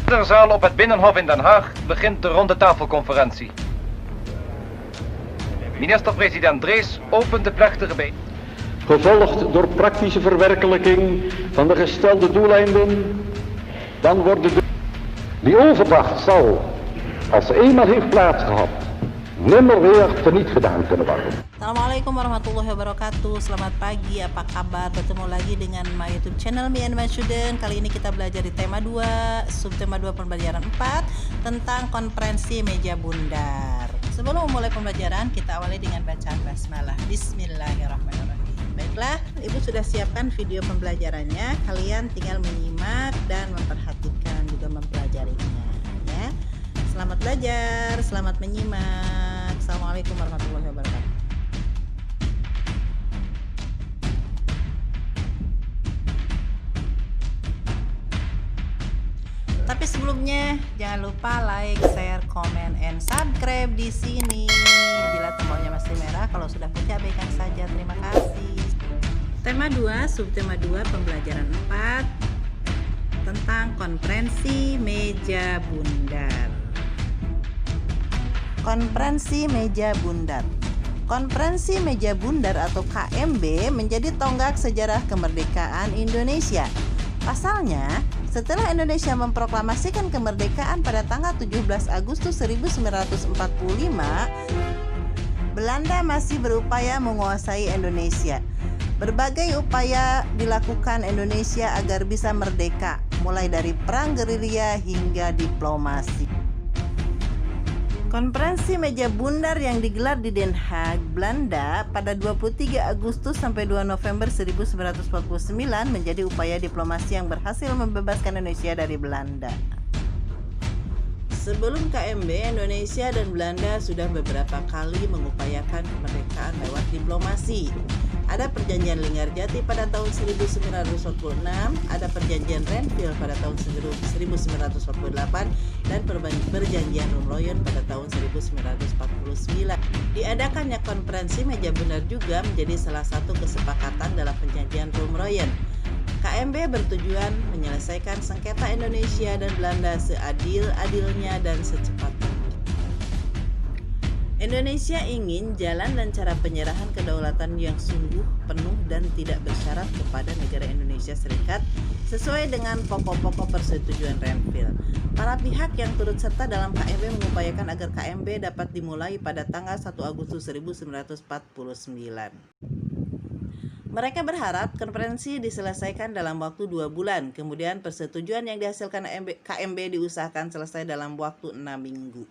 Zaal op het Binnenhof in Den Haag begint de ronde tafelconferentie. Minister-president Drees opent de plechtige bijeenkomst. Gevolgd door praktische verwerkelijking van de gestelde doeleinden, dan worden die overdracht zal, als ze eenmaal heeft plaatsgehad, nimmer weer teniet gedaan kunnen worden. Assalamualaikum warahmatullahi wabarakatuh. Selamat pagi, apa kabar? Bertemu lagi dengan my YouTube channel Me and My Student. Kali ini kita belajar di tema 2, subtema 2 pembelajaran 4 tentang konferensi meja bundar. Sebelum memulai pembelajaran, kita awali dengan bacaan basmalah. Bismillahirrahmanirrahim. Baiklah, Ibu sudah siapkan video pembelajarannya. Kalian tinggal menyimak dan memperhatikan juga mempelajarinya, ya. Selamat belajar, selamat menyimak. Assalamualaikum warahmatullahi wabarakatuh. Tapi sebelumnya jangan lupa like, share, comment, and subscribe di sini. Bila tombolnya masih merah, kalau sudah putih abaikan saja. Terima kasih. Tema 2, subtema 2 pembelajaran 4 tentang konferensi meja bundar. Konferensi meja bundar. Konferensi meja bundar atau KMB menjadi tonggak sejarah kemerdekaan Indonesia. Pasalnya, setelah Indonesia memproklamasikan kemerdekaan pada tanggal 17 Agustus 1945, Belanda masih berupaya menguasai Indonesia. Berbagai upaya dilakukan Indonesia agar bisa merdeka, mulai dari perang gerilya hingga diplomasi. Konferensi meja bundar yang digelar di Den Haag, Belanda pada 23 Agustus sampai 2 November 1949 menjadi upaya diplomasi yang berhasil membebaskan Indonesia dari Belanda. Sebelum KMB, Indonesia dan Belanda sudah beberapa kali mengupayakan kemerdekaan lewat diplomasi. Ada perjanjian Linggarjati pada tahun 1946, ada perjanjian Renville pada tahun 1948, dan perjanjian Rumloyon pada tahun 1949. Diadakannya konferensi meja bundar juga menjadi salah satu kesepakatan dalam perjanjian Rumloyon. KMB bertujuan menyelesaikan sengketa Indonesia dan Belanda seadil-adilnya dan secepatnya. Indonesia ingin jalan dan cara penyerahan kedaulatan yang sungguh, penuh, dan tidak bersyarat kepada negara Indonesia Serikat sesuai dengan pokok-pokok persetujuan Renville. Para pihak yang turut serta dalam KMB mengupayakan agar KMB dapat dimulai pada tanggal 1 Agustus 1949. Mereka berharap konferensi diselesaikan dalam waktu 2 bulan, kemudian persetujuan yang dihasilkan KMB diusahakan selesai dalam waktu 6 minggu.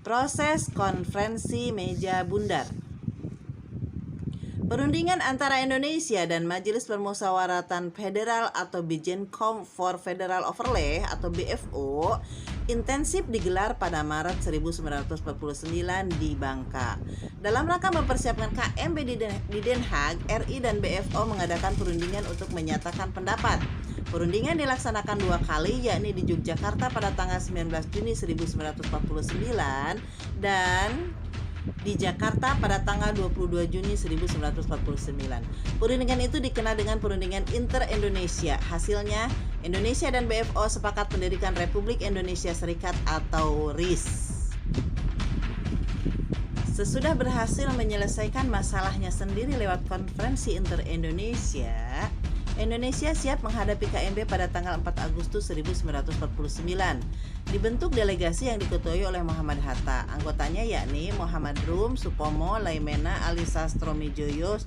Proses konferensi meja bundar. Perundingan antara Indonesia dan Majelis Permusyawaratan Federal atau Bijencom for Federal Overlay atau BFO intensif digelar pada Maret 1949 di Bangka. Dalam rangka mempersiapkan KMB di Den Haag, RI dan BFO mengadakan perundingan untuk menyatakan pendapat. Perundingan dilaksanakan 2 kali, yakni di Yogyakarta pada tanggal 19 Juni 1949 dan di Jakarta pada tanggal 22 Juni 1949. Perundingan itu dikenal dengan Perundingan Inter-Indonesia. Hasilnya, Indonesia dan BFO sepakat mendirikan Republik Indonesia Serikat atau RIS. Sesudah berhasil menyelesaikan masalahnya sendiri lewat Konferensi Inter-Indonesia, Indonesia siap menghadapi KMB pada tanggal 4 Agustus 1949. Dibentuk delegasi yang diketuai oleh Muhammad Hatta. Anggotanya yakni Muhammad Rum, Supomo, Laimena, Ali Sastromijoyo,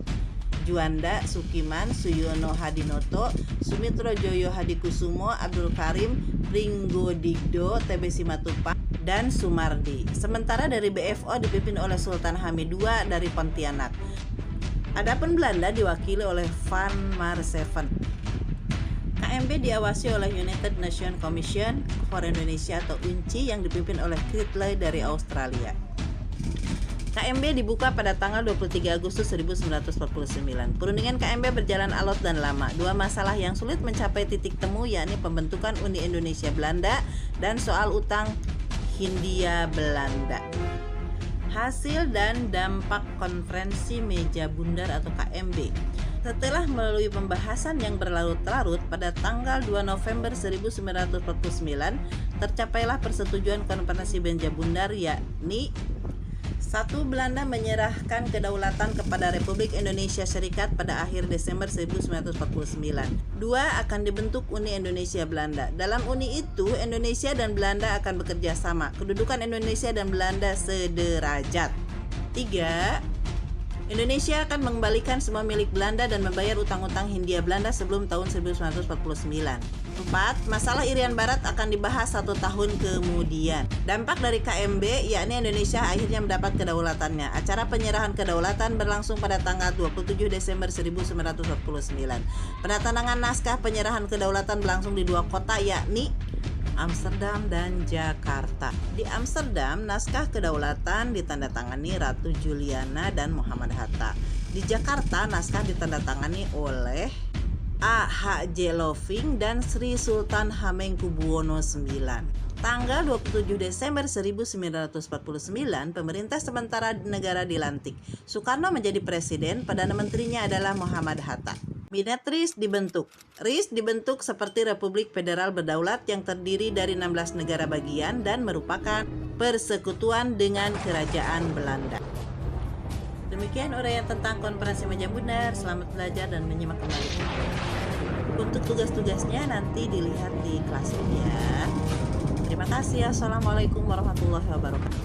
Juanda, Sukiman, Suyono Hadinoto, Sumitro Joyo Hadikusumo, Abdul Karim, Pringgodigdo, TB Simatupang, dan Sumardi. Sementara dari BFO dipimpin oleh Sultan Hamid II dari Pontianak. Adapun Belanda diwakili oleh Van Marseven. KMB diawasi oleh United Nations Commission for Indonesia atau UNCI yang dipimpin oleh Critley dari Australia. KMB dibuka pada tanggal 23 Agustus 1949. Perundingan KMB berjalan alot dan lama. 2 masalah yang sulit mencapai titik temu yakni pembentukan Uni Indonesia Belanda dan soal utang Hindia Belanda. Hasil dan dampak konferensi meja bundar atau KMB. Setelah melalui pembahasan yang berlarut-larut, pada tanggal 2 November 1949 tercapailah persetujuan Konferensi Meja Bundar, yakni 1. Belanda menyerahkan kedaulatan kepada Republik Indonesia Serikat pada akhir Desember 1949. 2. Akan dibentuk Uni Indonesia Belanda. Dalam uni itu, Indonesia dan Belanda akan bekerja sama. Kedudukan Indonesia dan Belanda sederajat. 3. Indonesia akan mengembalikan semua milik Belanda dan membayar utang-utang Hindia Belanda sebelum tahun 1949. 4. Masalah Irian Barat akan dibahas 1 tahun kemudian. Dampak dari KMB, yakni Indonesia akhirnya mendapat kedaulatannya. Acara penyerahan kedaulatan berlangsung pada tanggal 27 Desember 1949. Penandatanganan naskah penyerahan kedaulatan berlangsung di 2 kota, yakni Amsterdam dan Jakarta. Di Amsterdam, naskah kedaulatan ditandatangani Ratu Juliana dan Muhammad Hatta. Di Jakarta, naskah ditandatangani oleh A.H.J. Loving dan Sri Sultan Hamengkubuwono IX. Tanggal 27 Desember 1949, pemerintah sementara negara dilantik. Soekarno menjadi presiden, Perdana Menterinya adalah Muhammad Hatta. Kabinet RIS dibentuk. RIS dibentuk seperti Republik Federal Berdaulat yang terdiri dari 16 negara bagian dan merupakan persekutuan dengan Kerajaan Belanda. Demikian uraian tentang Konferensi Meja Bundar. Selamat belajar dan menyimak kembali. Untuk tugas-tugasnya nanti dilihat di kelas ini ya. Terima kasih. Assalamualaikum warahmatullahi wabarakatuh.